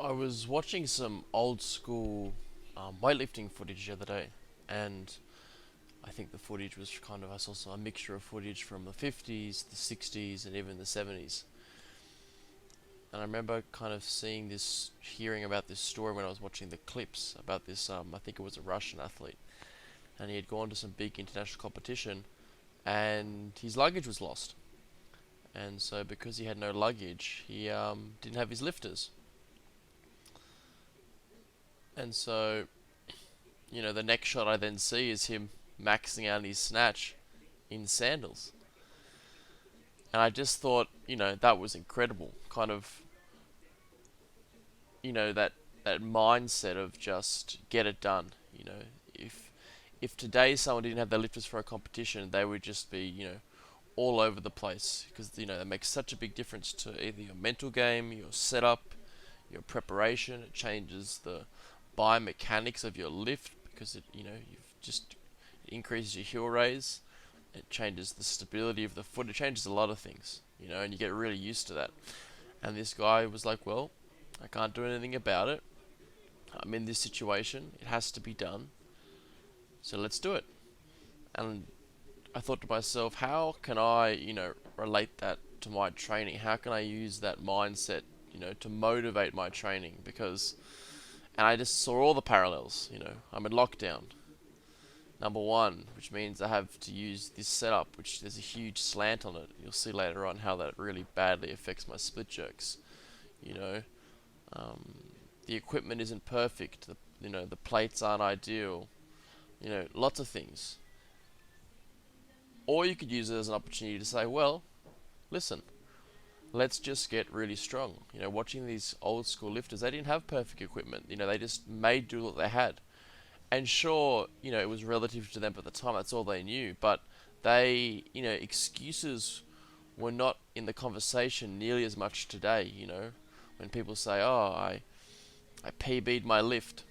I was watching some old school weightlifting footage the other day, and I think the footage was I saw a mixture of footage from the 50s, the 60s, and even the 70s. And I remember kind of hearing about this story when I was watching the clips about this, I think it was a Russian athlete, and he had gone to some big international competition, and his luggage was lost. And so, because he had no luggage, he didn't have his lifters. And so, the next shot I then see is him maxing out his snatch in sandals. And I just thought, that was incredible. That mindset of just get it done. If if today someone didn't have their lifters for a competition, they would just be, all over the place because that makes such a big difference to either your mental game, your setup, your preparation. It changes the biomechanics of your lift because you've just it increases your heel raise. It changes the stability of the foot. It changes a lot of things, and you get really used to that. And this guy was like, well, I can't do anything about it. I'm in this situation. It has to be done. So let's do it. And I thought to myself, how can I, relate that to my training? How can I use that mindset, to motivate my training? And I just saw all the parallels. I'm in lockdown. Number one, which means I have to use this setup, which there's a huge slant on it. You'll see later on how that really badly affects my split jerks. You know, um, the equipment isn't perfect. The plates aren't ideal. Lots of things. Or you could use it as an opportunity to say, well, listen, let's just get really strong. Watching these old school lifters, they didn't have perfect equipment. They just made do what they had. And sure, it was relative to them at the time. That's all they knew. But excuses were not in the conversation nearly as much today. When people say, "Oh, I PB'd my lift,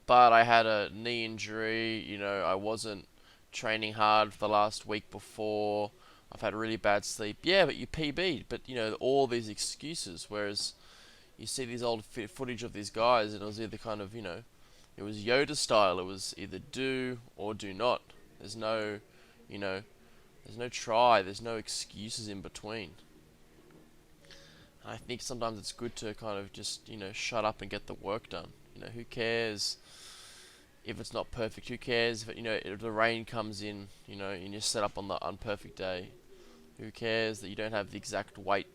but I had a knee injury. I wasn't training hard for the last week before. I've had really bad sleep." Yeah, but you PB'd. But all these excuses. Whereas you see these old footage of these guys, and it was either it was Yoda style. It was either do or do not. There's no, you know, there's no try. There's no excuses in between. I think sometimes it's good to kind of just, shut up and get the work done. Who cares if it's not perfect? Who cares if the rain comes in, and you're set up on the unperfect day? Who cares that you don't have the exact weight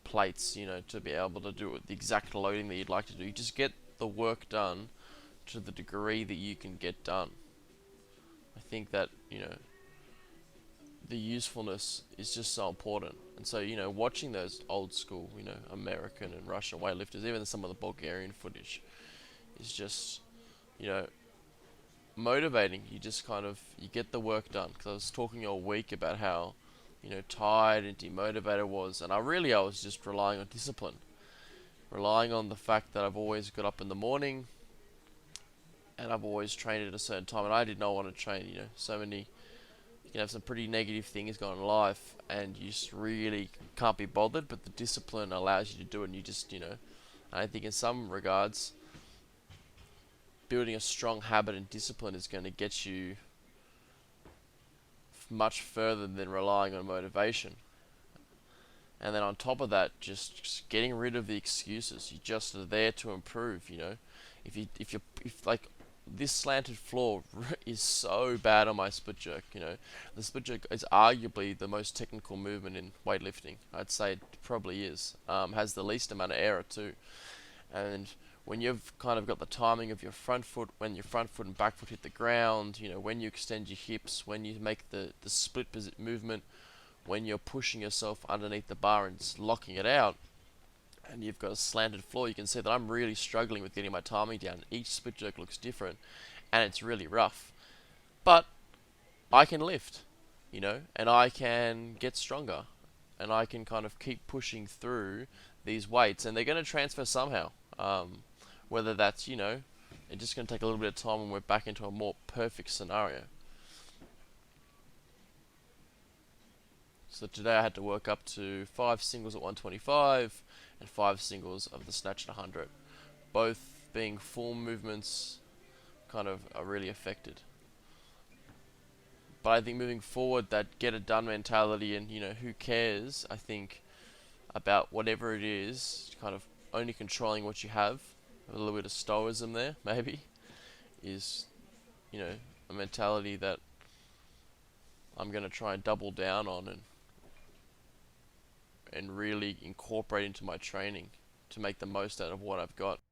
plates, to be able to do it, the exact loading that you'd like to do? You just get the work done to the degree that you can get done. I think that, the usefulness is just so important. And so, watching those old school, American and Russian weightlifters, even some of the Bulgarian footage, is just, you know, motivating. You get the work done. Because I was talking all week about how, tired and demotivated I was. And I was just relying on discipline. Relying on the fact that I've always got up in the morning, and I've always trained at a certain time, and I did not want to train. You can have some pretty negative things going on in life, and you just really can't be bothered. But the discipline allows you to do it, and I think in some regards, building a strong habit and discipline is going to get you much further than relying on motivation. And then on top of that, just getting rid of the excuses. You just are there to improve. If like this slanted floor is so bad on my split jerk. The split jerk is arguably the most technical movement in weightlifting. I'd say it probably is. Has the least amount of error too. And when you've kind of got the timing of your front foot, when your front foot and back foot hit the ground, when you extend your hips, when you make the split movement, when you're pushing yourself underneath the bar and locking it out, and you've got a slanted floor, you can see that I'm really struggling with getting my timing down. Each split jerk looks different, and it's really rough. But I can lift, and I can get stronger, and I can kind of keep pushing through these weights, and they're going to transfer somehow. Whether that's, it's just going to take a little bit of time when we're back into a more perfect scenario. So today I had to work up to 5 singles at 125, and 5 singles of the snatch at 100. Both being full movements kind of are really affected. But I think moving forward, that get it done mentality and, who cares, I think, about whatever it is, kind of only controlling what you have, a little bit of stoicism there, maybe, is, a mentality that I'm going to try and double down on and really incorporate into my training to make the most out of what I've got.